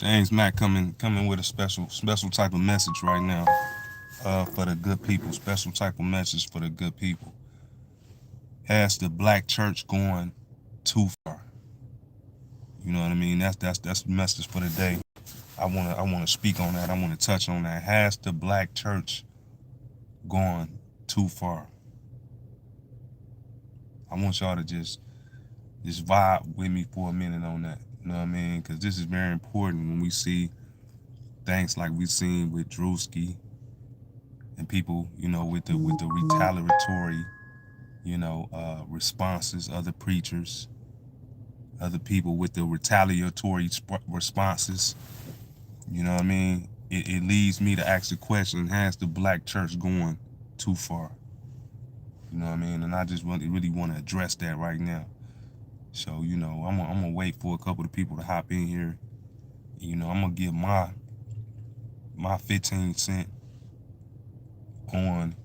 James Mack coming with a special type of message right now for the good people. Special type of message for the good people. Has the black church going too far? You know what I mean? That's the message for the day. I wanna speak on that. I wanna touch on that. Has the black church gone too far? I want y'all to just vibe with me for a minute on that. You know what I mean? Because this is very important when we see things like we've seen with Drewski and people, with the retaliatory, responses, other preachers, other people with the retaliatory responses. You know what I mean? It leads me to ask the question: has the black church going too far? You know what I mean? And I just really want to address that right now. So, I'm gonna wait for a couple of people to hop in here. I'm gonna give my 15 cent on,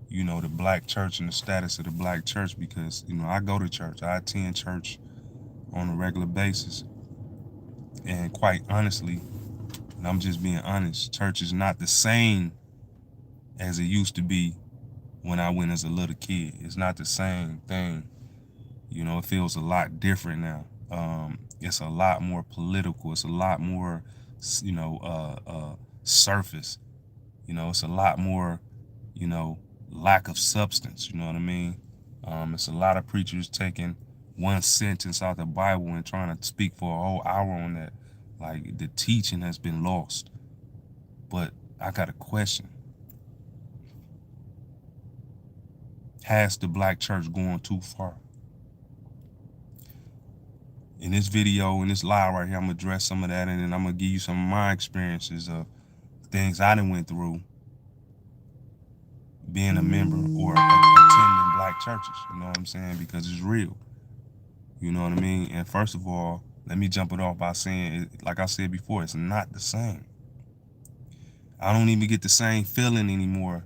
the black church and the status of the black church, because, I go to church. I attend church on a regular basis. And quite honestly, and I'm just being honest, church is not the same as it used to be when I went as a little kid. It's not the same thing. It feels a lot different now. It's a lot more political. It's a lot more, surface. It's a lot more, lack of substance. You know what I mean? It's a lot of preachers taking one sentence out the Bible and trying to speak for a whole hour on that. Like, the teaching has been lost. But I got a question. Has the black church gone too far? In this video, in this live right here, I'm going to address some of that, and then I'm going to give you some of my experiences of things I done went through being a member or attending black churches. You know what I'm saying? Because it's real. You know what I mean? And first of all, let me jump it off by saying, like I said before, it's not the same. I don't even get the same feeling anymore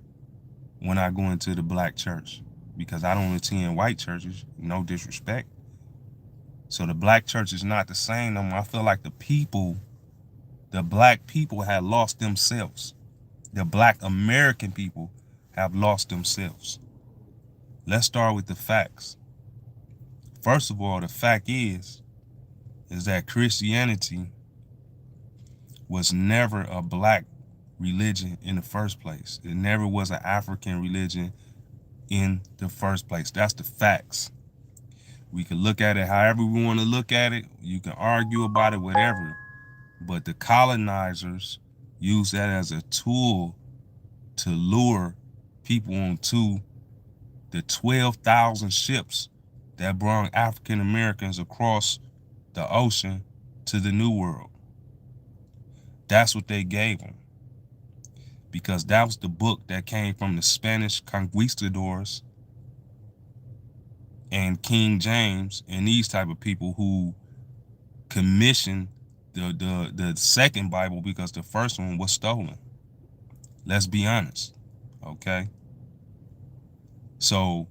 when I go into the black church, because I don't attend white churches. No disrespect. So the black church is not the same no more. I feel like the black people have lost themselves. The black American people have lost themselves. Let's start with the facts. First of all, the fact is that Christianity was never a black religion in the first place. It never was an African religion in the first place. That's the facts. We can look at it however we want to look at it. You can argue about it, whatever. But the colonizers used that as a tool to lure people onto the 12,000 ships that brought African Americans across the ocean to the New World. That's what they gave them. Because that was the book that came from the Spanish conquistadors and King James and these type of people who commissioned the second Bible, because the first one was stolen. Let's be honest, okay? So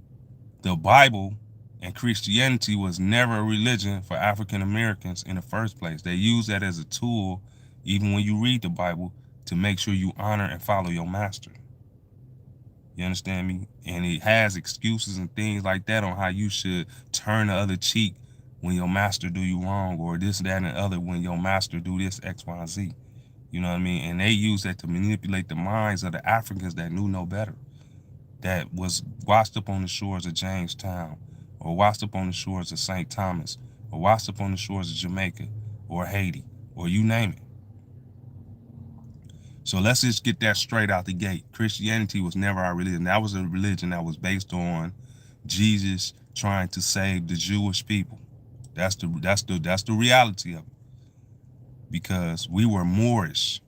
the Bible and Christianity was never a religion for African Americans in the first place. They use that as a tool, even when you read the Bible, to make sure you honor and follow your master. You understand me? And it has excuses and things like that on how you should turn the other cheek when your master do you wrong, or this, that, and the other when your master do this, X, Y, Z. You know what I mean? And they use that to manipulate the minds of the Africans that knew no better, that was washed up on the shores of Jamestown, or washed up on the shores of St. Thomas, or washed up on the shores of Jamaica, or Haiti, or you name it. So let's just get that straight out the gate. Christianity was never our religion. That was a religion that was based on Jesus trying to save the Jewish people. That's the reality of it. Because we were Moorish.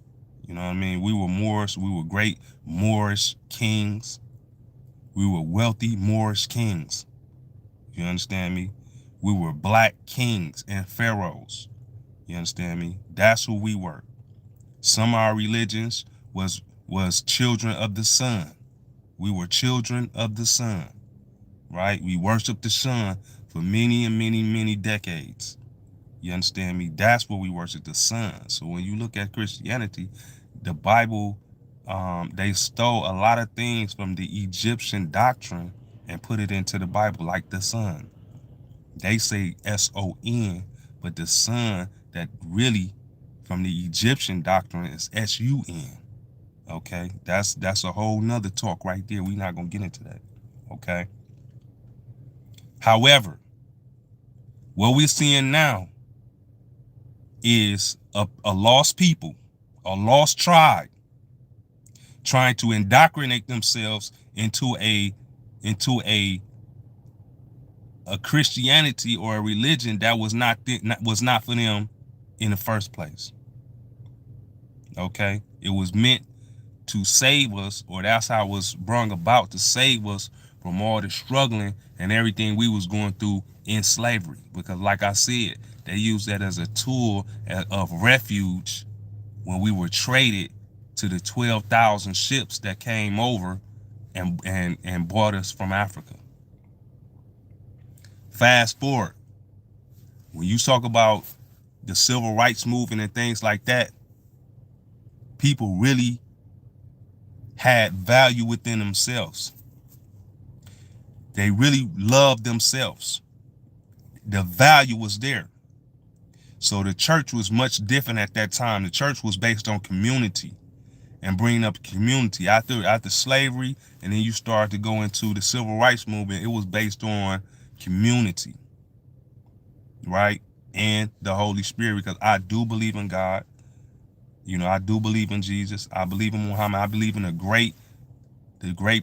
You know what I mean? We were Moorish. We were great Moorish kings. We were wealthy Moorish kings. You understand me? We were black kings and pharaohs. You understand me? That's who we were. Some of our religions was children of the sun. We were children of the sun, right? We worshiped the sun for many and many, many decades. You understand me? That's what we worship, the sun. So when you look at Christianity, the Bible, they stole a lot of things from the Egyptian doctrine and put it into the Bible, like the sun. They say S-O-N, but the sun that really from the Egyptian doctrine is S-U-N. Okay, that's a whole nother talk right there. We're not gonna get into that. Okay. However, what we're seeing now is a lost people, a lost tribe, trying to indoctrinate themselves into a Christianity or a religion that was not for them in the first place. Okay, it was meant to save us, or that's how it was brought about, to save us from all the struggling and everything we was going through in slavery. Because like I said, they used that as a tool of refuge when we were traded to the 12,000 ships that came over and brought us from Africa. Fast forward, when you talk about the civil rights movement and things like that, people really had value within themselves. They really loved themselves. The value was there. So the church was much different at that time. The church was based on community and bringing up community. After slavery, and then you start to go into the civil rights movement, it was based on community, right? And the Holy Spirit, because I do believe in God. You know, I do believe in Jesus. I believe in Muhammad. I believe in the great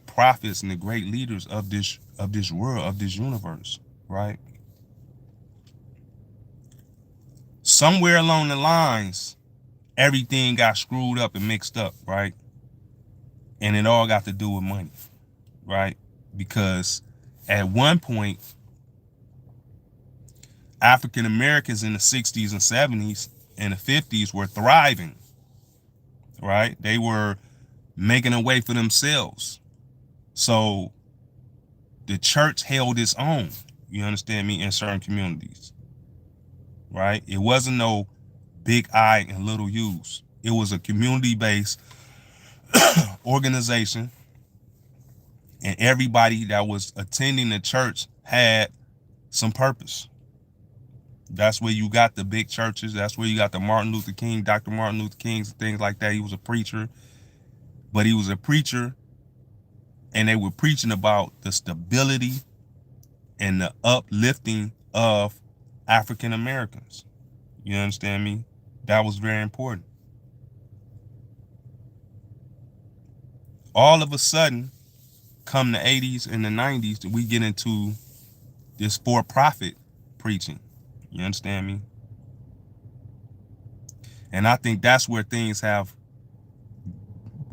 prophets and the great leaders of this world, of this universe, right? Somewhere along the lines, everything got screwed up and mixed up, right? And it all got to do with money, right? Because at one point, African Americans in the 60s and 70s and the 50s were thriving, right? They were making a way for themselves. So the church held its own, you understand me, in certain communities, right? It wasn't no big I and little U's. It was a community-based organization, and everybody that was attending the church had some purpose. That's where you got the big churches. That's where you got the Martin Luther King, Dr. Martin Luther Kings, and things like that. He was a preacher, but he was a preacher, and they were preaching about the stability and the uplifting of African Americans. You understand me? That was very important. All of a sudden, come the 80s and the 90s, we get into this for-profit preaching. You understand me? And I think that's where things have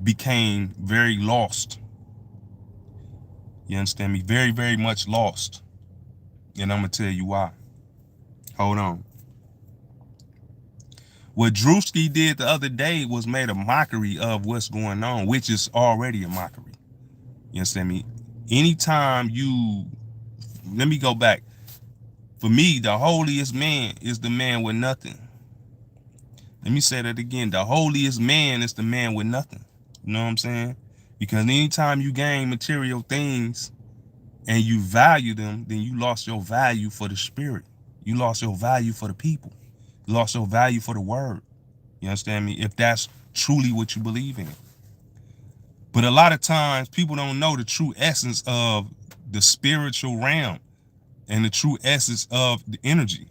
became very lost. You understand me? Very, very much lost. And I'm going to tell you why. Hold on. What Drewski did the other day was made a mockery of what's going on, which is already a mockery. You understand me? Anytime you, let me go back. For me, the holiest man is the man with nothing. Let me say that again. The holiest man is the man with nothing. You know what I'm saying? Because anytime you gain material things and you value them, then you lost your value for the spirit. You lost your value for the people. You lost your value for the word. You understand me? If that's truly what you believe in. But a lot of times people don't know the true essence of the spiritual realm and the true essence of the energy.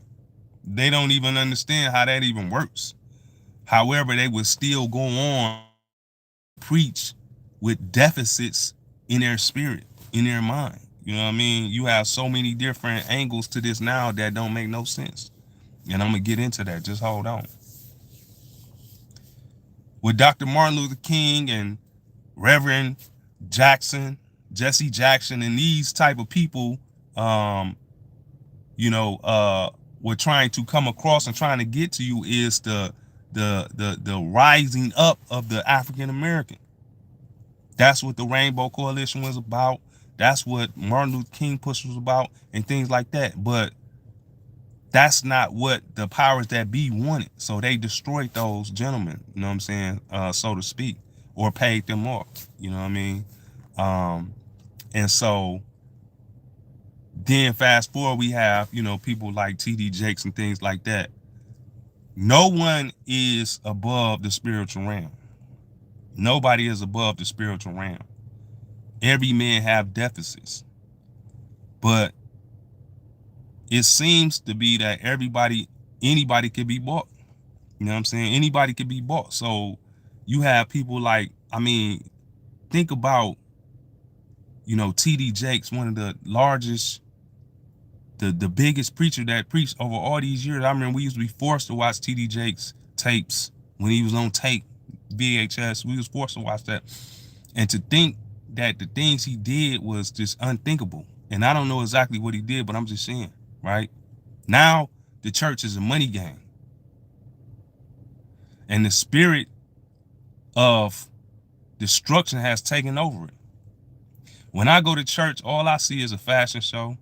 They don't even understand how that even works. However, they would still go on preach with deficits in their spirit, in their mind. You know what I mean? You have so many different angles to this now that don't make no sense. And I'm going to get into that. Just hold on. With Dr. Martin Luther King and Reverend Jackson, Jesse Jackson, and these type of people, we're trying to come across and trying to get to you is the rising up of the African American. That's what the Rainbow Coalition was about. That's what Martin Luther King push was about, and things like that. But that's not what the powers that be wanted. So they destroyed those gentlemen, you know what I'm saying, so to speak, or paid them off, you know what I mean? And so then fast forward, we have, you know, people like T.D. Jakes and things like that. No one is above the spiritual realm. Nobody is above the spiritual realm. Every man have deficits. But it seems to be that anybody could be bought. You know what I'm saying? Anybody could be bought. So you have people like, I mean, think about, you know, T.D. Jakes, one of the largest, the biggest preacher that preached over all these years. I remember we used to be forced to watch T.D. Jakes tapes when he was on tape, VHS. We was forced to watch that. And to think that the things he did was just unthinkable. And I don't know exactly what he did, but I'm just saying, right? Now the church is a money game. And the spirit of destruction has taken over it. When I go to church, all I see is a fashion show.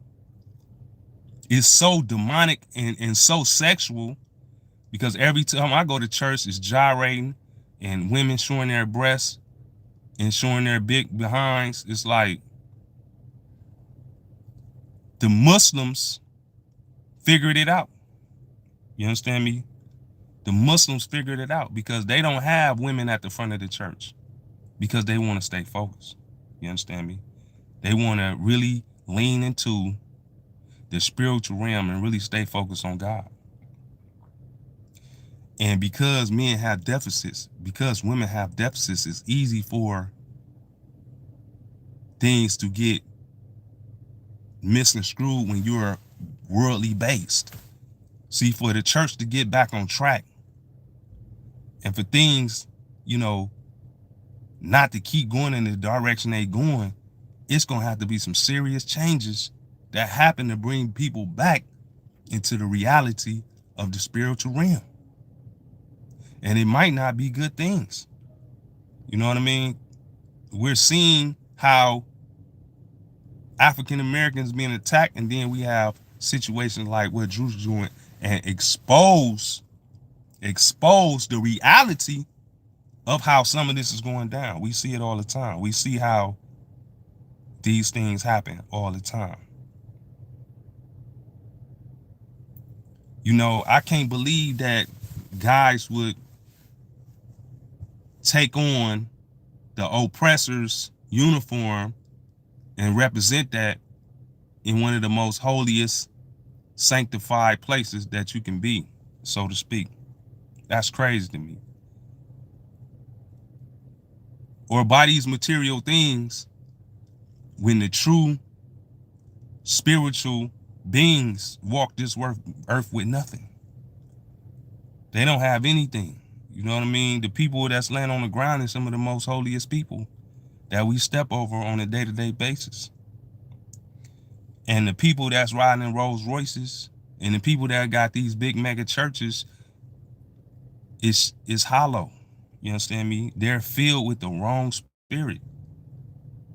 It's so demonic and so sexual, because every time I go to church, it's gyrating and women showing their breasts and showing their big behinds. It's like the Muslims figured it out. You understand me? The Muslims figured it out because they don't have women at the front of the church because they want to stay focused. You understand me? They want to really lean into the spiritual realm and really stay focused on God. And because men have deficits, because women have deficits, it's easy for things to get misconstrued when you're worldly based. See, for the church to get back on track and for things, you know, not to keep going in the direction they going, it's going to have to be some serious changes that happen to bring people back into the reality of the spiritual realm. And it might not be good things. You know what I mean? We're seeing how African Americans being attacked, and then we have situations like what Drew's doing and expose the reality of how some of this is going down. We see it all the time. We see how these things happen all the time. You know, I can't believe that guys would take on the oppressor's uniform and represent that in one of the most holiest, sanctified places that you can be, so to speak. That's crazy to me. Or buy these material things when the true spiritual beings walk this earth with nothing. They don't have anything. You know what I mean? The people that's laying on the ground are some of the most holiest people that we step over on a day-to-day basis. And the people that's riding in Rolls Royces and the people that got these big mega churches is hollow. You understand me? They're filled with the wrong spirit.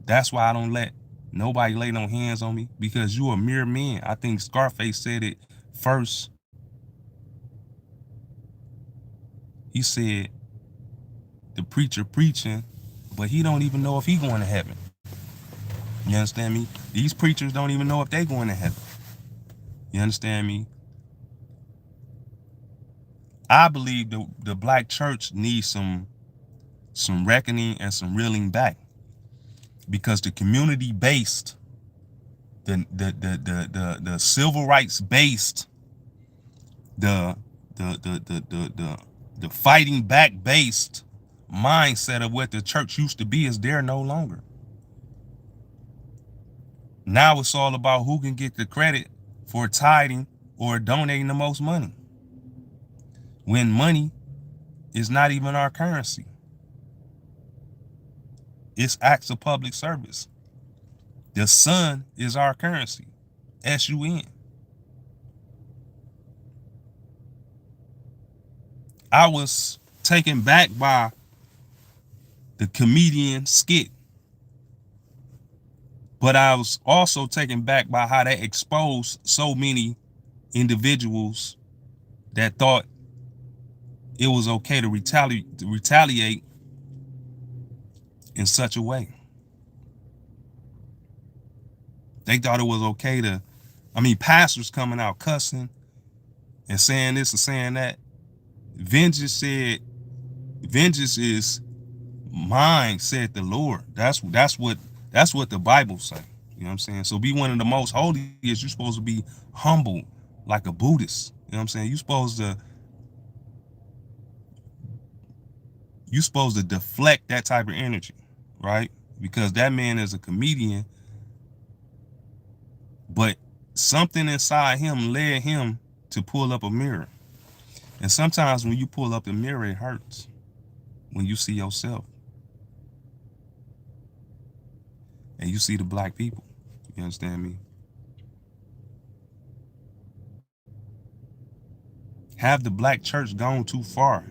That's why I don't let nobody lay no hands on me, because you a mere man. I think Scarface said it first. He said the preacher preaching, but he don't even know if he going to heaven. You understand me? These preachers don't even know if they going to heaven. You understand me? I believe the black church needs some reckoning and some reeling back, because the community based, the civil rights based, the fighting back based mindset of what the church used to be is there no longer. Now it's all about who can get the credit for tithing or donating the most money, when money is not even our currency. It's acts of public service. The sun is our currency, SUN. I was taken back by the comedian skit, but I was also taken back by how they exposed so many individuals that thought it was okay to retaliate in such a way. They thought it was okay to, pastors coming out cussing and saying this and saying that. Vengeance is mine, said the Lord. That's what the Bible say. You know what I'm saying? So be one of the most holiest. You're supposed to be humble like a Buddhist. You know what I'm saying? You're supposed to deflect that type of energy, right? Because that man is a comedian, but something inside him led him to pull up a mirror. And sometimes when you pull up the mirror, it hurts when you see yourself and you see the black people. You understand me? Have the black church gone too far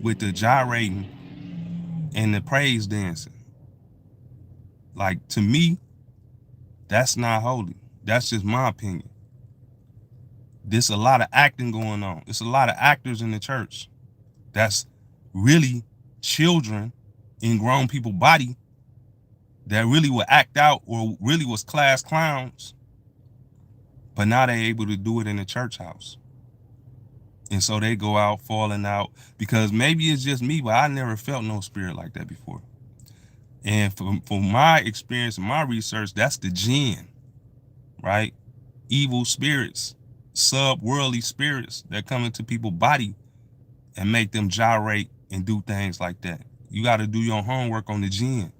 with the gyrating and the praise dancing? Like, to me, that's not holy. That's just my opinion. There's a lot of acting going on. It's a lot of actors in the church that's really children in grown people body that really would act out or really was class clowns, but now they're able to do it in the church house. And so they go out falling out, because maybe it's just me, but I never felt no spirit like that before. And from my experience and my research, that's the jinn, right? Evil spirits, sub-worldly spirits that come into people's body and make them gyrate and do things like that. You got to do your homework on the jinn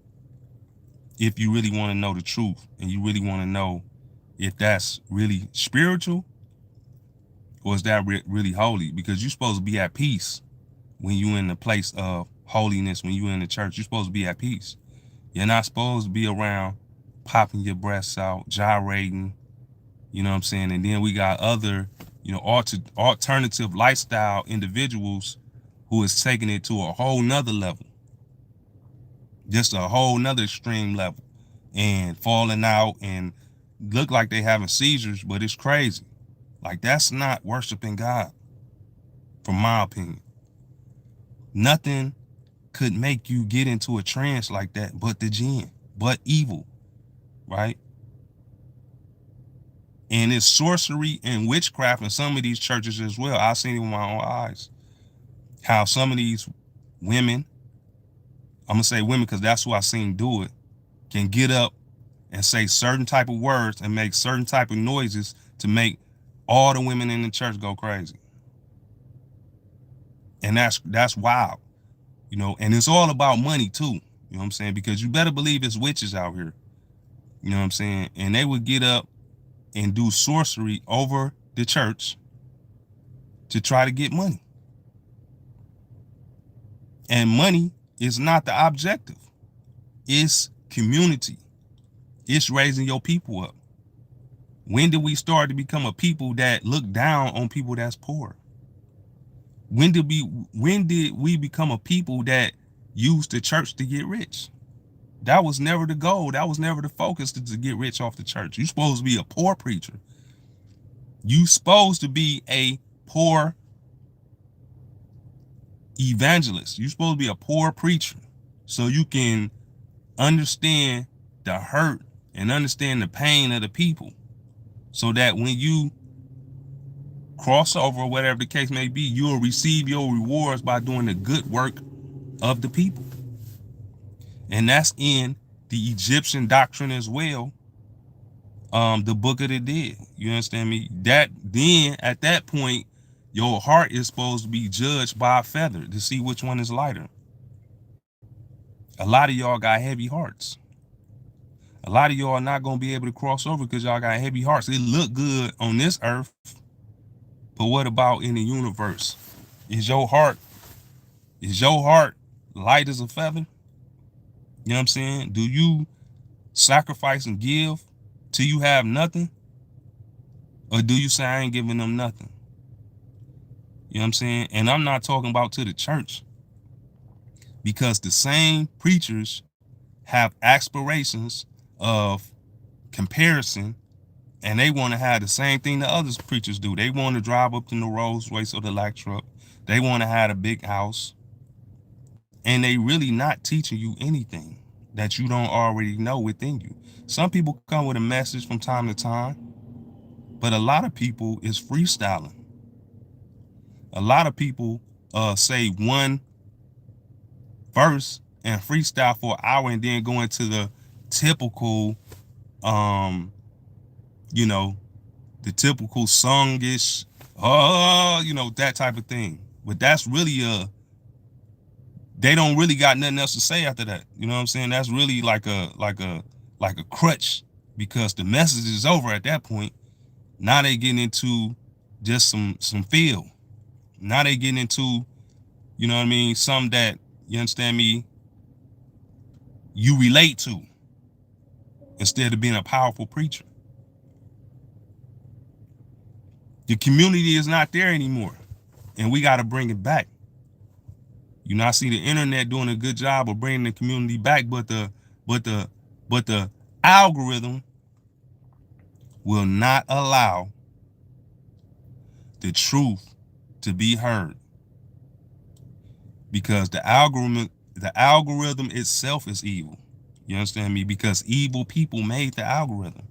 if you really want to know the truth and you really want to know if that's really spiritual or is that really holy. Because you're supposed to be at peace when you're in the place of holiness. When you're in the church, you're supposed to be at peace. You're not supposed to be around popping your breasts out, gyrating, you know what I'm saying? And then we got other, alternative lifestyle individuals who is taking it to a whole nother level, just a whole nother extreme level, and falling out and look like they having seizures, but it's crazy. Like, that's not worshiping God, from my opinion. Nothing could make you get into a trance like that but the jinn, but evil, right? And it's sorcery and witchcraft in some of these churches as well. I've seen it with my own eyes. How some of these women, I'm going to say women because that's who I've seen do it, can get up and say certain type of words and make certain type of noises to make all the women in the church go crazy. And that's wild, and it's all about money too. You know what I'm saying? Because you better believe it's witches out here. You know what I'm saying? And they would get up and do sorcery over the church to try to get money. And money is not the objective. It's community. It's raising your people up. When did we start to become a people that look down on people that's poor? When did we become a people that use the church to get rich? That was never the goal. That was never the focus, to get rich off the church. You're supposed to be a poor preacher. You're supposed to be a poor evangelist. You're supposed to be a poor preacher so you can understand the hurt and understand the pain of the people, so that when you cross over, whatever the case may be, you'll receive your rewards by doing the good work of the people. And that's in the Egyptian doctrine as well. The book of the dead. You understand me? That then at that point, your heart is supposed to be judged by a feather to see which one is lighter. A lot of y'all got heavy hearts. A lot of y'all are not going to be able to cross over because y'all got heavy hearts. It look good on this earth, but what about in the universe? Is your heart light as a feather? You know what I'm saying? Do you sacrifice and give till you have nothing? Or do you say, I ain't giving them nothing? You know what I'm saying? And I'm not talking about to the church, because the same preachers have aspirations of comparison And they want to have the same thing the other preachers do. They want to drive up in the Rolls Royce or the Lac truck. They want to have a big house. And they really not teaching you anything that you don't already know within you. Some people come with a message from time to time, but a lot of people is freestyling. A lot of people say one verse and freestyle for an hour and then go into the typical, you know, the typical songish, you know, that type of thing. But that's really they don't really got nothing else to say after that. You know what I'm saying? That's really like a crutch, because the message is over at that point. Now they getting into just some feel. Now they getting into, you know what I mean, some that, you understand me, you relate to, instead of being a powerful preacher. The community is not there anymore, and we got to bring it back. You know, I see the internet doing a good job of bringing the community back, but the algorithm will not allow the truth to be heard, because the algorithm itself is evil. You understand me? Because evil people made the algorithm.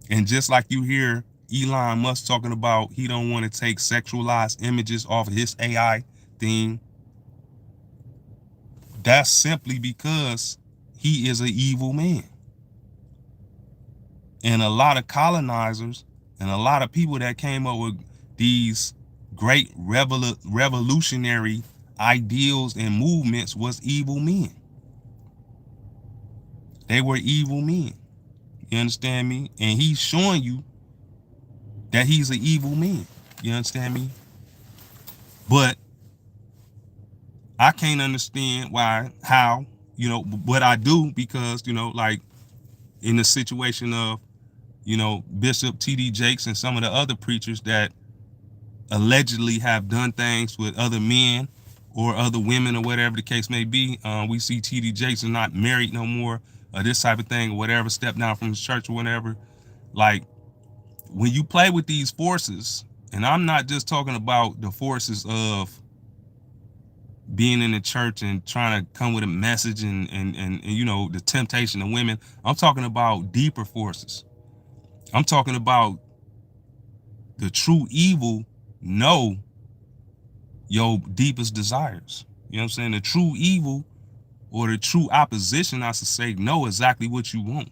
And just like you hear Elon Musk talking about he don't want to take sexualized images off of his AI thing, that's simply because he is an evil man. And a lot of colonizers and a lot of people that came up with these great revolutionary ideals and movements was evil men. They were evil men. You understand me? And he's showing you that he's an evil man. You understand me? But I can't understand how, you know, but I do, because, you know, like in the situation of, you know, Bishop T.D. Jakes and some of the other preachers that allegedly have done things with other men or other women or whatever the case may be. We see T.D. Jakes is not married no more, or this type of thing, or whatever, step down from his church or whatever. Like, when you play with these forces, and I'm not just talking about the forces of being in the church and trying to come with a message and you know, the temptation of women. I'm talking about deeper forces. I'm talking about the true evil know your deepest desires. You know what I'm saying? The true evil, or the true opposition, I should say, know exactly what you want.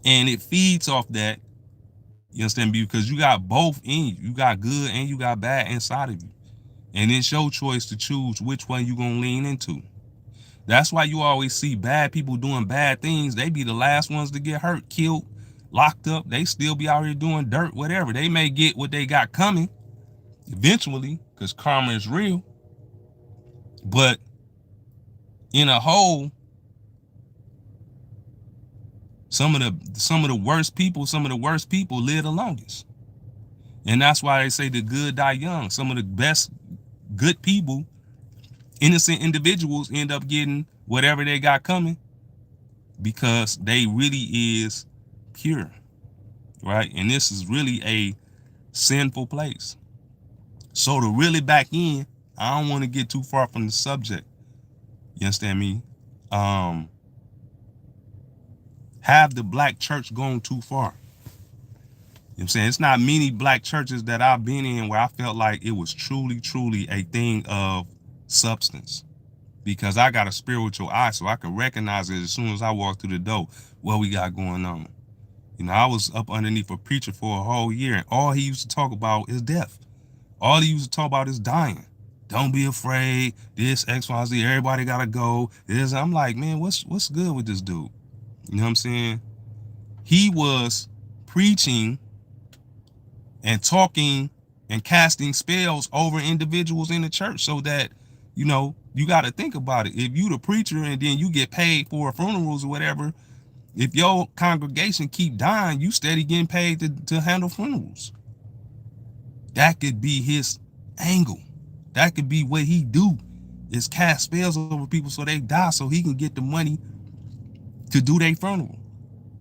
And it feeds off that, you understand me? Because you got both in you. You got good and you got bad inside of you. And it's your choice to choose which one you're going to lean into. That's why you always see bad people doing bad things. They be the last ones to get hurt, killed, locked up. They still be out here doing dirt, whatever. They may get what they got coming eventually, because karma is real. But in a whole, some of the worst people live the longest. And that's why they say the good die young. Some of the best good people, innocent individuals, end up getting whatever they got coming, because they really is pure, right? And this is really a sinful place. So to really back in, I don't want to get too far from the subject. You understand me? Have the black church gone too far? You know what I'm saying? It's not many black churches that I've been in where I felt like it was truly a thing of substance, because I got a spiritual eye, so I can recognize it as soon as I walk through the door, what we got going on. You know, I was up underneath a preacher for a whole year, and all he used to talk about is death. All he used to talk about is dying. Don't be afraid. This, X, Y, Z. Everybody gotta go. This. I'm like, man, what's good with this dude? You know what I'm saying? He was preaching and talking and casting spells over individuals in the church, so that, you know, you got to think about it. If you the preacher and then you get paid for funerals or whatever, if your congregation keep dying, you steady getting paid to handle funerals. That could be his angle. That could be what he do, is cast spells over people so they die, so he can get the money to do their funeral.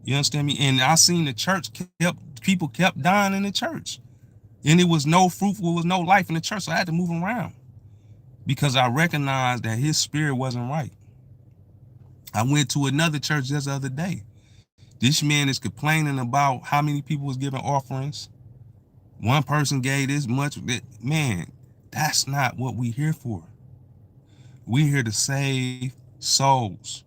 You understand me? And I seen the church people kept dying in the church. And it was no fruitful, was no life in the church. So I had to move around because I recognized that his spirit wasn't right. I went to another church just the other day. This man is complaining about how many people was giving offerings. One person gave this much. Man, that's not what we here for. We're here to save souls.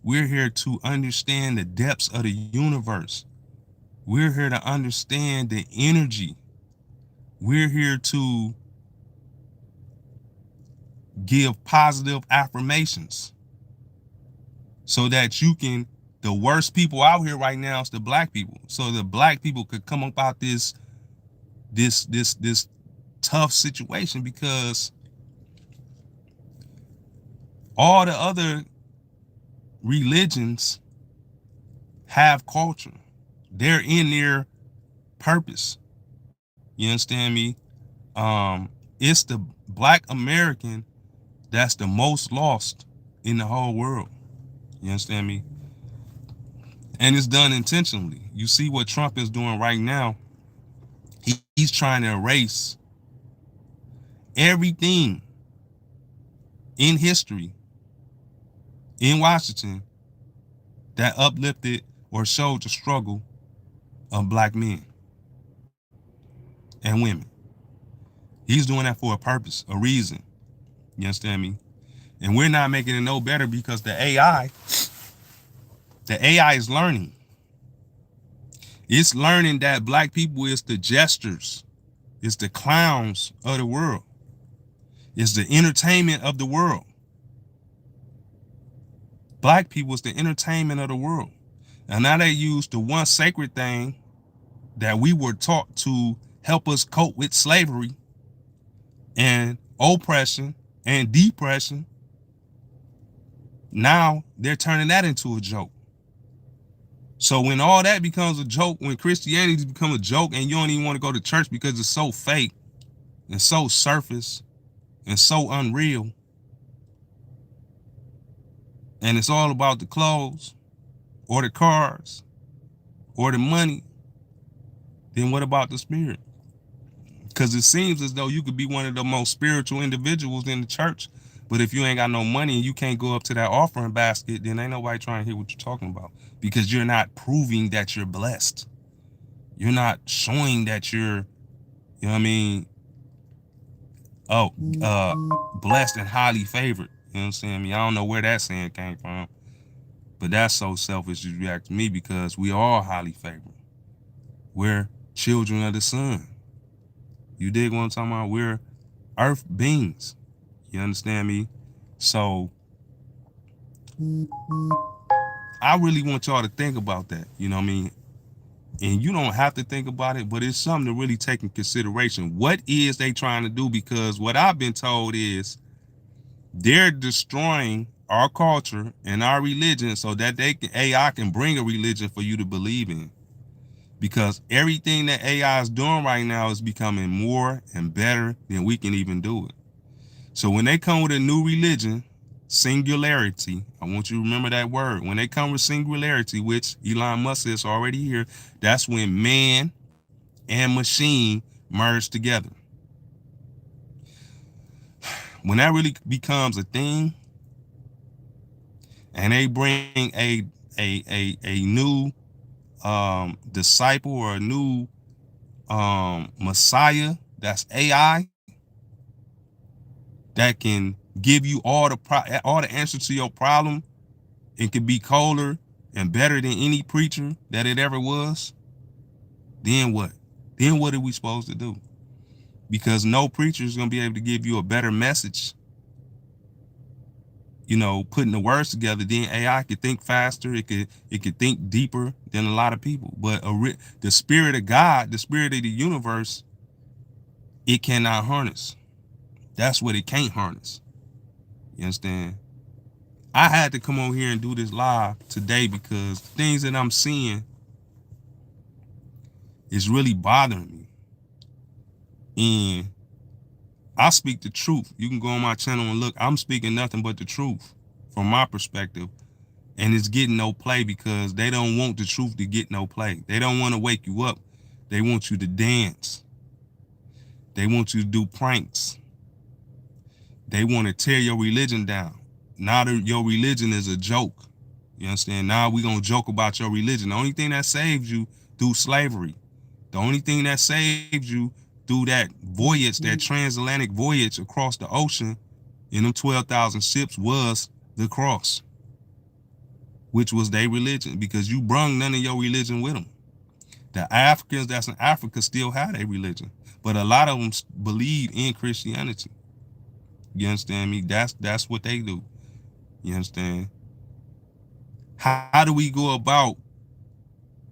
We're here to understand the depths of the universe. We're here to understand the energy. We're here to give positive affirmations so that you can, the worst people out here right now is the black people. So the black people could come about this tough situation, because all the other religions have culture. They're in their purpose. You understand me? It's the black American that's the most lost in the whole world. You understand me? And it's done intentionally. You see what Trump is doing right now. He's trying to erase everything in history in Washington that uplifted or showed the struggle of black men and women. He's doing that for a purpose, a reason. You understand me? And we're not making it no better because the AI is learning. It's learning that black people is the jesters. It's the clowns of the world. It's the entertainment of the world. Black people is the entertainment of the world. And now they use the one sacred thing that we were taught to help us cope with slavery and oppression and depression. Now they're turning that into a joke. So when all that becomes a joke, when Christianity becomes a joke and you don't even want to go to church because it's so fake and so surface and so unreal, and it's all about the clothes or the cars or the money, then what about the spirit? Because it seems as though you could be one of the most spiritual individuals in the church, but if you ain't got no money and you can't go up to that offering basket, then ain't nobody trying to hear what you're talking about, because you're not proving that you're blessed. You're not showing that you're, you know what I mean, blessed and highly favored. You know what I'm saying? I don't know where that saying came from, but that's so selfish if you ask me, because we are highly favored. We're children of the sun. You dig what I'm talking about? We're earth beings. You understand me? So I really want y'all to think about that. You know what I mean? And you don't have to think about it, but it's something to really take in consideration. What is they trying to do? Because what I've been told is they're destroying our culture and our religion so that AI can bring a religion for you to believe in. Because everything that AI is doing right now is becoming more and better than we can even do it. So when they come with a new religion, singularity, I want you to remember that word. When they come with singularity, which Elon Musk is already here, that's when man and machine merge together. When that really becomes a thing, and they bring a new disciple or a new Messiah that's AI, that can give you all the answers to your problem, and can be colder and better than any preacher that it ever was, then what? Then what are we supposed to do? Because no preacher is going to be able to give you a better message, you know, putting the words together. Then AI could think faster. It could think deeper than a lot of people. But the spirit of God, the spirit of the universe, it cannot harness. That's what it can't harness. You understand? I had to come on here and do this live today because the things that I'm seeing is really bothering me. And I speak the truth. You can go on my channel and look. I'm speaking nothing but the truth from my perspective. And it's getting no play because they don't want the truth to get no play. They don't want to wake you up. They want you to dance. They want you to do pranks. They want to tear your religion down. Now that your religion is a joke. You understand? Now we're going to joke about your religion. The only thing that saved you through slavery, the only thing that saved you through that voyage, that transatlantic voyage across the ocean in them 12,000 ships was the cross, which was their religion, because you brung none of your religion with them. The Africans that's in Africa still had a religion, but a lot of them believe in Christianity. You understand me? That's what they do. You understand? How do we go about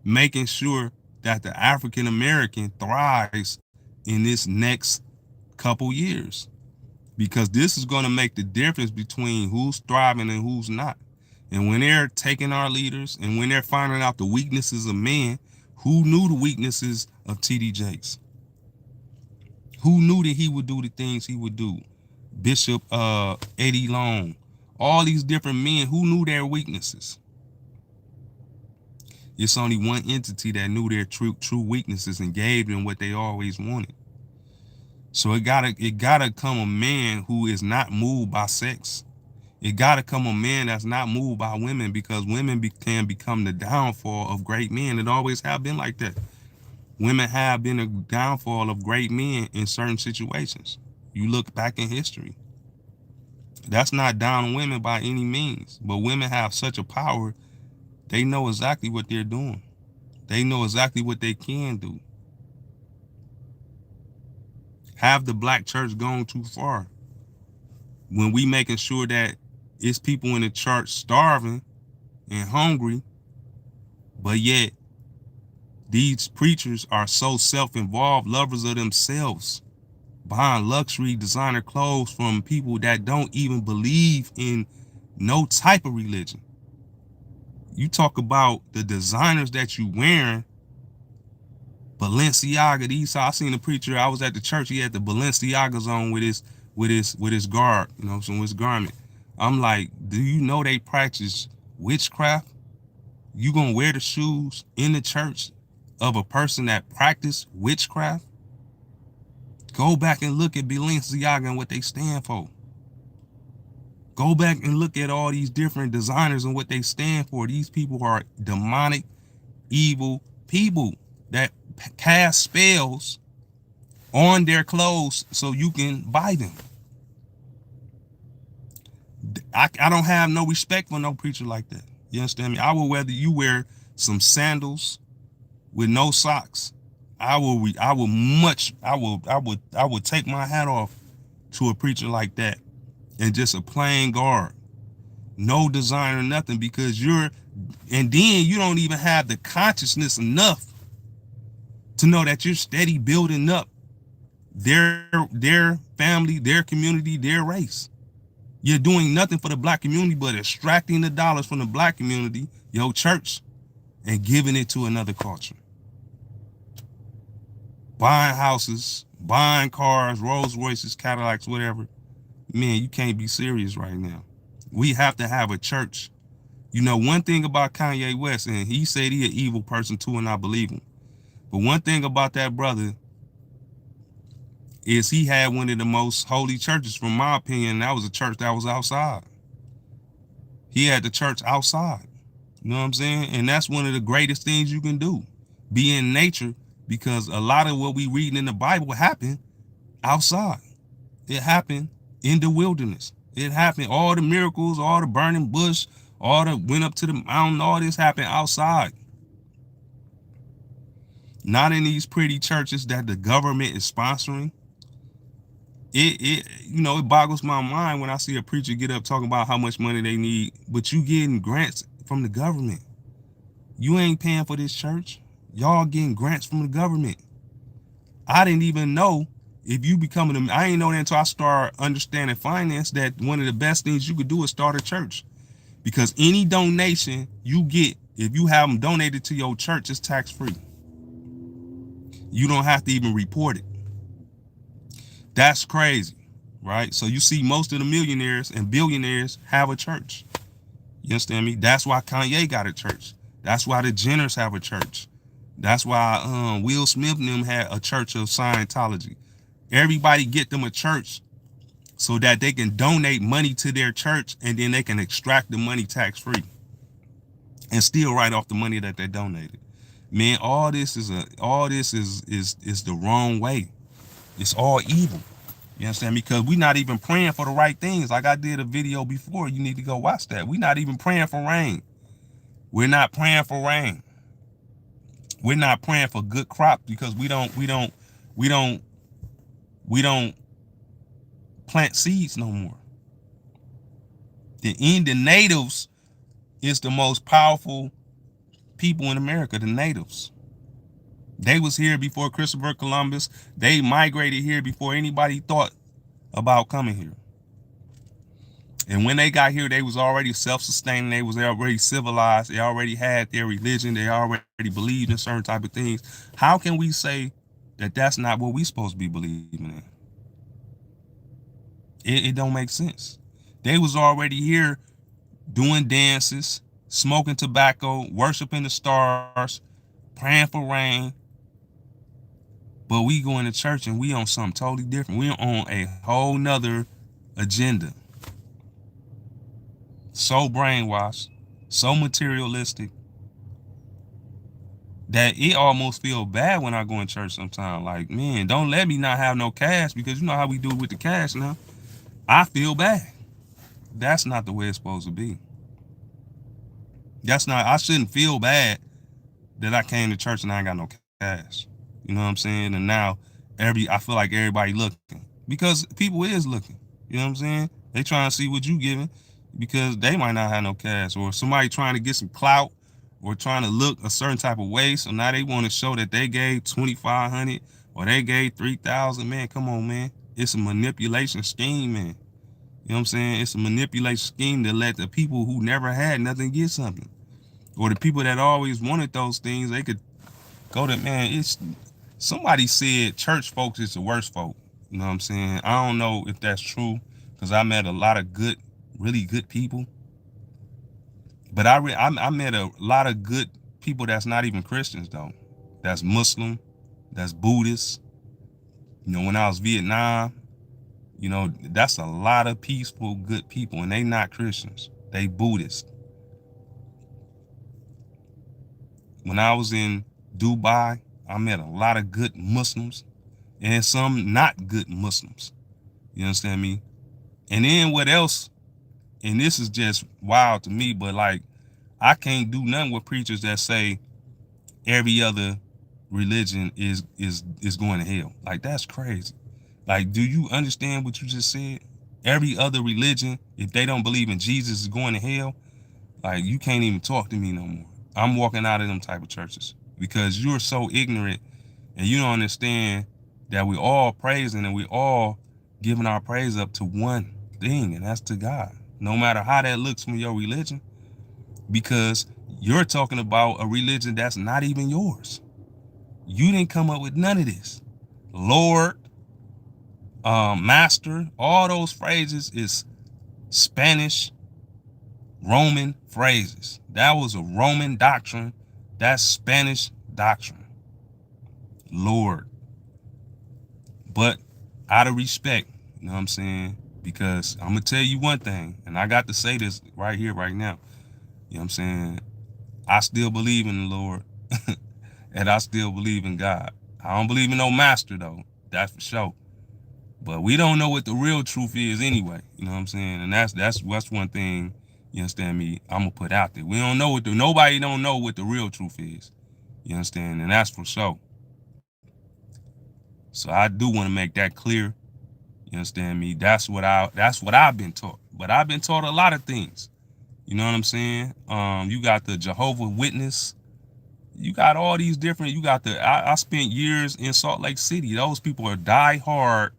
making sure that the African American thrives in this next couple years? Because this is going to make the difference between who's thriving and who's not. And when they're taking our leaders and when they're finding out the weaknesses of men, who knew the weaknesses of T.D. Jakes? Who knew that he would do the things he would do? Bishop Eddie Long, all these different men, who knew their weaknesses? It's only one entity that knew their true weaknesses and gave them what they always wanted. So it gotta come a man who is not moved by sex. It gotta come a man that's not moved by women, because women can become the downfall of great men. It always have been like that. Women have been a downfall of great men in certain situations. You look back in history. That's not down on women by any means, but women have such a power. They know exactly what they're doing. They know exactly what they can do. Have the black church gone too far? When we making sure that it's people in the church starving and hungry, but yet these preachers are so self-involved, lovers of themselves, buying luxury designer clothes from people that don't even believe in no type of religion. You talk about the designers that you wearing, Balenciaga. I seen a preacher. I was at the church. He had the Balenciagas on with his garb, with his garment. I'm like, do you know they practice witchcraft? You gonna wear the shoes in the church of a person that practice witchcraft? Go back and look at Balenciaga and what they stand for. Go back and look at all these different designers and what they stand for. These people are demonic, evil people that cast spells on their clothes so you can buy them. I don't have no respect for no preacher like that. You understand me? I would rather you wear some sandals with no socks. I would take my hat off to a preacher like that, and just a plain garb, no design or nothing, because and then you don't even have the consciousness enough to know that you're steady building up their family, their community, their race. You're doing nothing for the black community but extracting the dollars from the black community, your church, and giving it to another culture. Buying houses, buying cars, Rolls Royces, Cadillacs, whatever. Man, you can't be serious right now. We have to have a church. One thing about Kanye West, and he said he an evil person too, and I believe him. But one thing about that brother is he had one of the most holy churches, from my opinion. That was a church that was outside. He had the church outside. You know what I'm saying? And that's one of the greatest things you can do. Be in nature, because a lot of what we reading in the Bible happened outside. It happened in the wilderness. It happened, all the miracles, all the burning bush, all the went up to the mountain, all this happened outside. Not in these pretty churches that the government is sponsoring. It boggles my mind when I see a preacher get up talking about how much money they need, but you getting grants from the government. You ain't paying for this church. Y'all getting grants from the government. I didn't even know, if you becoming I ain't know that until I start understanding finance, that one of the best things you could do is start a church. Because any donation you get, if you have them donated to your church, it's tax-free. You don't have to even report it. That's crazy, right? So you see most of the millionaires and billionaires have a church. You understand me? That's why Kanye got a church. That's why the Jenners have a church. That's why Will Smith and them had a church of Scientology. Everybody get them a church so that they can donate money to their church, and then they can extract the money tax free and still write off the money that they donated. Man, all this is the wrong way. It's all evil. You understand me? Because we're not even praying for the right things. Like I did a video before. You need to go watch that. We're not even praying for rain. We're not praying for rain. We're not praying for good crops because we don't plant seeds no more. The Indian natives is the most powerful people in America, the natives. They was here before Christopher Columbus. They migrated here before anybody thought about coming here. And when they got here, they was already self-sustaining. They was already civilized. They already had their religion. They already believed in certain type of things. How can we say that that's not what we supposed to be believing in? It don't make sense. They was already here doing dances, smoking tobacco, worshiping the stars, praying for rain. But we going to church and we on something totally different. We on a whole nother agenda. So brainwashed, so materialistic, that it almost feel bad when I go in church sometimes. Like, man, don't let me not have no cash, because you know how we do it with the cash now. I feel bad. That's not the way it's supposed to be. I shouldn't feel bad that I came to church and I ain't got no cash. You know what I'm saying? And now I feel like everybody looking, because people is looking. You know what I'm saying? They trying to see what you giving, because they might not have no cash, or somebody trying to get some clout, or trying to look a certain type of way. So now they want to show that they gave 2,500 or they gave 3,000. Man, come on, man. It's a manipulation scheme, man. You know what I'm saying? It's a manipulation scheme to let the people who never had nothing get something. Or the people that always wanted those things, they could go to, man, somebody said church folks is the worst folk. You know what I'm saying? I don't know if that's true, because I met a lot of good, really good people. But I met a lot of good people that's not even Christians, though. That's Muslim, that's Buddhist. You know, when I was Vietnam, you know, that's a lot of peaceful, good people, and they not Christians. They Buddhist. When I was in Dubai, I met a lot of good Muslims and some not good Muslims. You understand me? And then what else? And this is just wild to me, but like, I can't do nothing with preachers that say every other religion is going to hell. Like, that's crazy. Like, do you understand what you just said? Every other religion, if they don't believe in Jesus, is going to hell. Like, you can't even talk to me no more. I'm walking out of them type of churches, because you're so ignorant and you don't understand that we all praising and we all giving our praise up to one thing, and that's to God. No matter how that looks from your religion, because you're talking about a religion that's not even yours. You didn't come up with none of this. Lord, master, all those phrases is Spanish, Roman phrases. That was a Roman doctrine. That's Spanish doctrine. Lord. But out of respect, you know what I'm saying? Because I'm going to tell you one thing, and I got to say this right here, right now. You know what I'm saying? I still believe in the Lord, and I still believe in God. I don't believe in no master, though. That's for sure. But we don't know what the real truth is anyway. You know what I'm saying? And that's one thing, you understand me, I'm going to put out there. We don't know nobody don't know what the real truth is. You understand? And that's for sure. So I do want to make that clear. You understand me? That's what I've been taught. But I've been taught a lot of things. You know what I'm saying? You got the Jehovah's Witness. You got all these different, I spent years in Salt Lake City. Those people are die-hard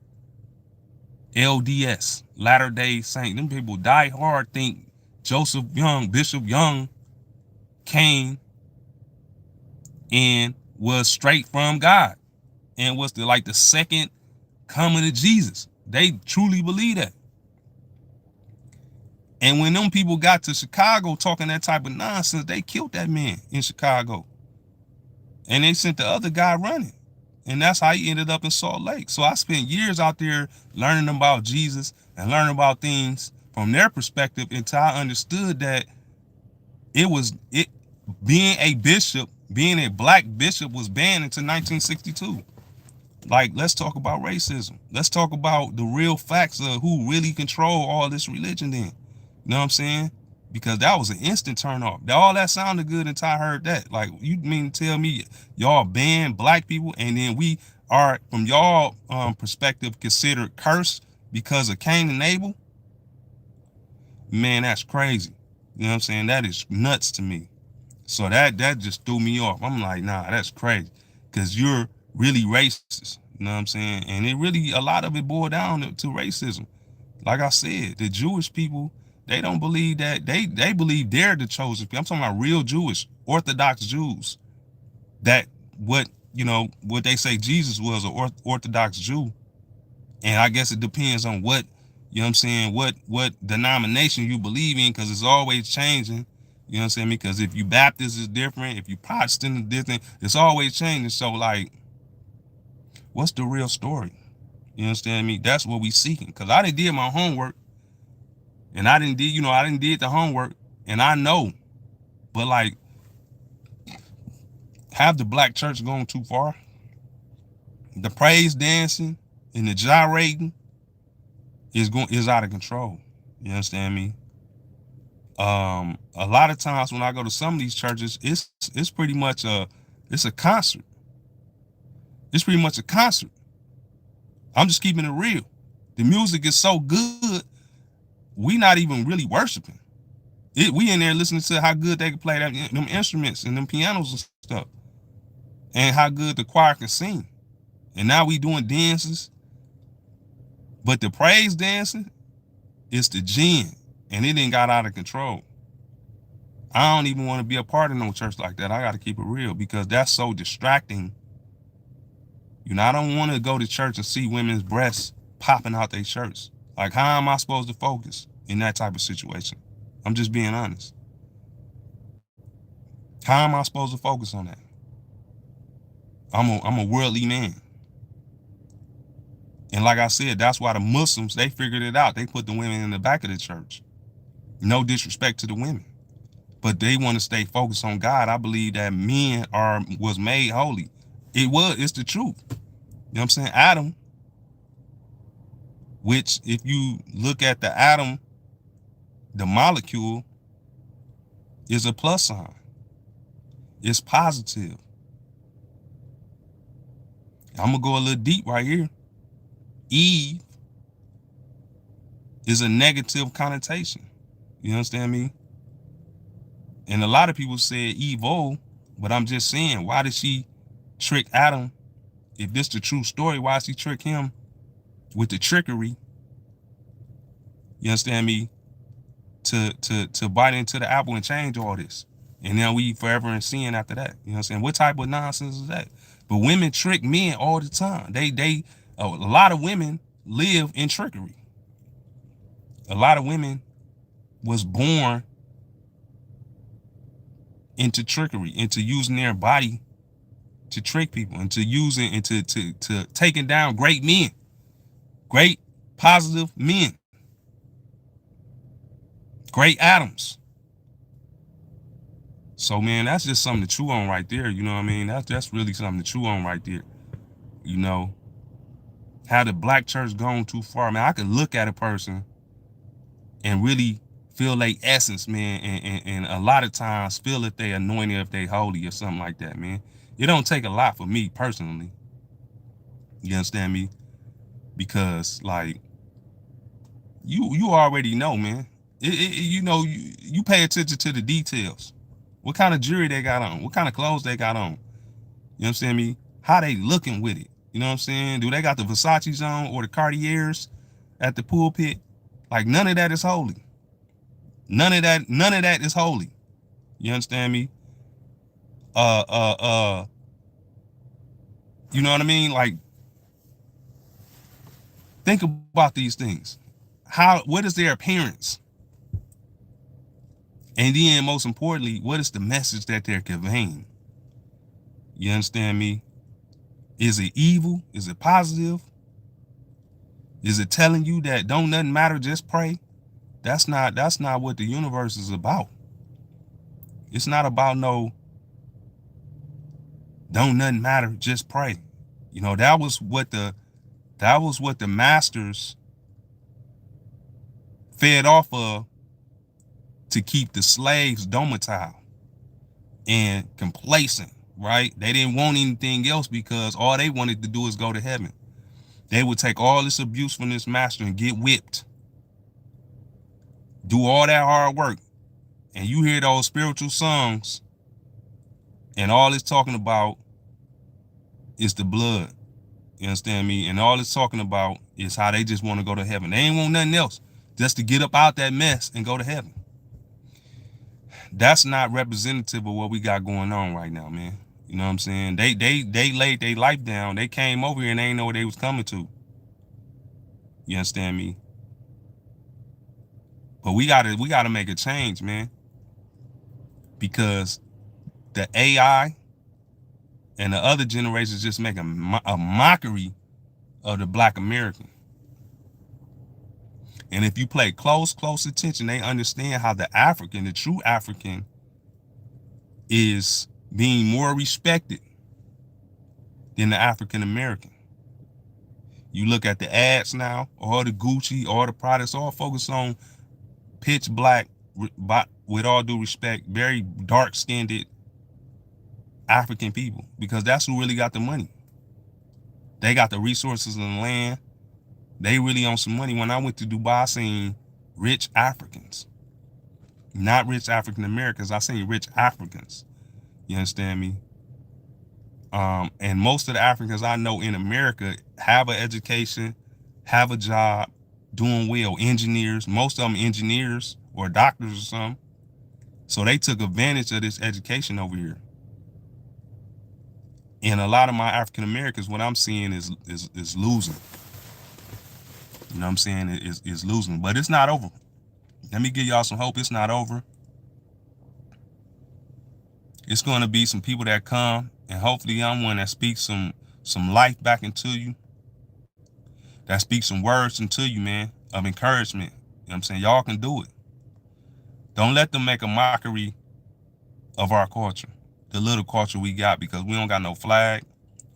LDS, Latter-day Saint. Them people die-hard think Joseph Young, Bishop Young came and was straight from God and was the second coming of Jesus. They truly believe that. And when them people got to Chicago talking that type of nonsense, they killed that man in Chicago. And they sent the other guy running. And that's how he ended up in Salt Lake. So I spent years out there learning about Jesus and learning about things from their perspective until I understood that it being a bishop, being a black bishop was banned until 1962. Like, let's talk about racism. Let's talk about the real facts of who really control all this religion then. You know what I'm saying? Because that was an instant turn off. All that sounded good until I heard that. Like, you mean to tell me y'all ban black people and then we are, from y'all perspective, considered cursed because of Cain and Abel? Man, that's crazy. You know what I'm saying? That is nuts to me. So that just threw me off. I'm like, nah, that's crazy. Because you're really racist. You know what I'm saying? And it really, a lot of it boiled down to racism. Like I said, the Jewish people, they don't believe that. They believe they're the chosen people. I'm talking about real Jewish, Orthodox Jews. That what they say Jesus was, an Orthodox Jew. And I guess it depends on what, you know what I'm saying, what denomination you believe in, because it's always changing. You know what I'm saying? Because if you Baptist is different, if you Protestant is different, it's always changing. So like, what's the real story? You understand me? That's what we seeking. Because I didn't did my homework, and I didn't did the homework, and I know. But like, have the black church gone too far? The praise dancing and the gyrating is out of control. You understand me? A lot of times when I go to some of these churches, it's pretty much a concert. It's pretty much a concert. I'm just keeping it real. The music is so good, we not even really worshiping. We in there listening to how good they can play them instruments and them pianos and stuff, and how good the choir can sing. And now we doing dances, but the praise dancing is the gin, and it ain't got out of control. I don't even want to be a part of no church like that. I got to keep it real, because that's so distracting. You know, I don't want to go to church and see women's breasts popping out their shirts. Like, how am I supposed to focus in that type of situation? I'm just being honest. How am I supposed to focus on that? I'm a worldly man. And like I said, that's why the Muslims, they figured it out. They put the women in the back of the church. No disrespect to the women, but they want to stay focused on God. I believe that men was made holy. It's the truth. You know what I'm saying? Adam, which if you look at the atom, the molecule is a plus sign. It's positive. I'm going to go a little deep right here. Eve is a negative connotation. You understand me? And a lot of people said evil, but I'm just saying, why did she trick Adam? If this the true story, why did she trick him with the trickery? You understand me? To bite into the apple and change all this. And then we forever in sin after that. You know what I'm saying? What type of nonsense is that? But women trick men all the time. A lot of women live in trickery. A lot of women was born into trickery, into using their body to trick people, into using, into to taking down great men, great positive men, great atoms. So man, that's just something to chew on right there. You know what I mean? That's really something to chew on right there. You know, how the black church gone too far, man. I could look at a person and really feel their essence, man, and a lot of times feel that they anointed, if they holy or something like that, man. It don't take a lot for me personally. You understand me? Because like you already know, man. You know, you pay attention to the details. What kind of jewelry they got on? What kind of clothes they got on? You know what I'm saying? Me? How they looking with it? You know what I'm saying? Do they got the Versace's on or the Cartiers at the pulpit? Like, none of that is holy. None of that is holy. You understand me? You know what I mean? Like, think about these things. What is their appearance? And then most importantly, what is the message that they're conveying? You understand me? Is it evil? Is it positive? Is it telling you that don't nothing matter, just pray? That's not what the universe is about. It's not about no don't nothing matter, just pray. You know, that was what the masters fed off of to keep the slaves domicile and complacent, right? They didn't want anything else because all they wanted to do is go to heaven. They would take all this abuse from this master and get whipped, do all that hard work. And you hear those spiritual songs and all it's talking about is the blood. You understand me? And all it's talking about is how they just want to go to heaven. They ain't want nothing else, just to get up out that mess and go to heaven. That's not representative of what we got going on right now, man. You know what I'm saying? They laid their life down. They came over here and they didn't know what they was coming to. You understand me? But we gotta make a change, man. Because the AI and the other generations just make a mockery of the Black American. And if you pay close attention, they understand how the African, the true African, is being more respected than the African American. You look at the ads now, all the Gucci, all the products, all focus on pitch black, with all due respect, very dark-skinned African people, because that's who really got the money. They got the resources and the land. They really on some money. When I went to Dubai, I seen rich Africans. Not rich African Americans. I seen rich Africans. You understand me? And most of the Africans I know in America have an education, have a job, doing well, engineers. Most of them engineers or doctors or something. So they took advantage of this education over here. And a lot of my African Americans, what I'm seeing is losing. You know what I'm saying? Is losing. But it's not over. Let me give y'all some hope. It's not over. It's going to be some people that come, and hopefully I'm one that speaks some life back into you, that speaks some words into you, man, of encouragement. You know what I'm saying? Y'all can do it. Don't let them make a mockery of our culture, the little culture we got, because we don't got no flag,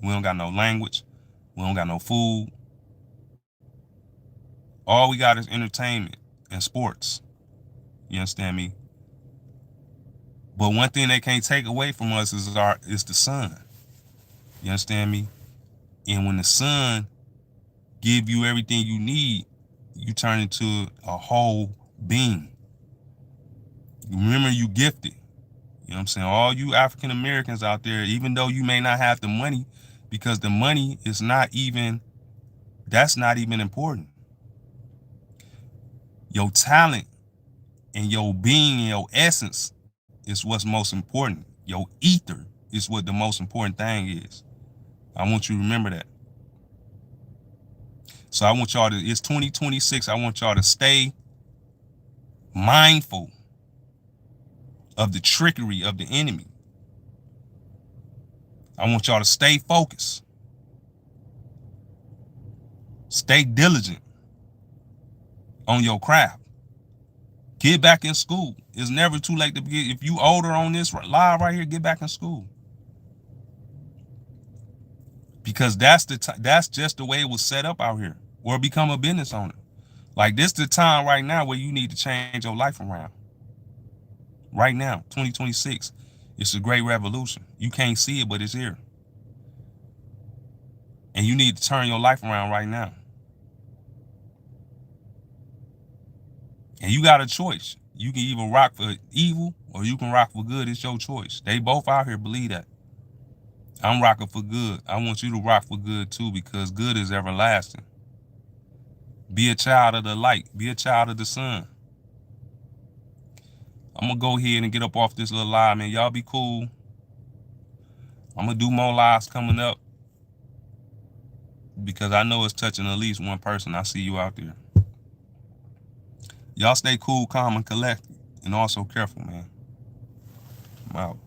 we don't got no language, we don't got no food. All we got is entertainment and sports. You understand me? But one thing they can't take away from us is the sun. You understand me? And when the sun give you everything you need, you turn into a whole being. Remember, you gifted. You know what I'm saying? All you African Americans out there, even though you may not have the money, because the money is that's not even important. Your talent and your being and your essence is what's most important. Your ether is what the most important thing is. I want you to remember that. So I want y'all to, it's 2026. I want y'all to stay mindful of the trickery of the enemy. I want y'all to stay focused. Stay diligent on your craft. Get back in school. It's never too late to get. If you older on this live right here, get back in school. Because that's just the way it was set up out here. Or become a business owner. Like, this is the time right now where you need to change your life around. Right now, 2026. It's a great revolution. You can't see it, but it's here. And you need to turn your life around right now. And you got a choice. You can either rock for evil or you can rock for good. It's your choice. They both out here believe that. I'm rocking for good. I want you to rock for good too, because good is everlasting. Be a child of the light. Be a child of the sun. I'm going to go ahead and get up off this little live, man. Y'all be cool. I'm going to do more lives coming up, because I know it's touching at least one person. I see you out there. Y'all stay cool, calm, and collected. And also careful, man. I'm out.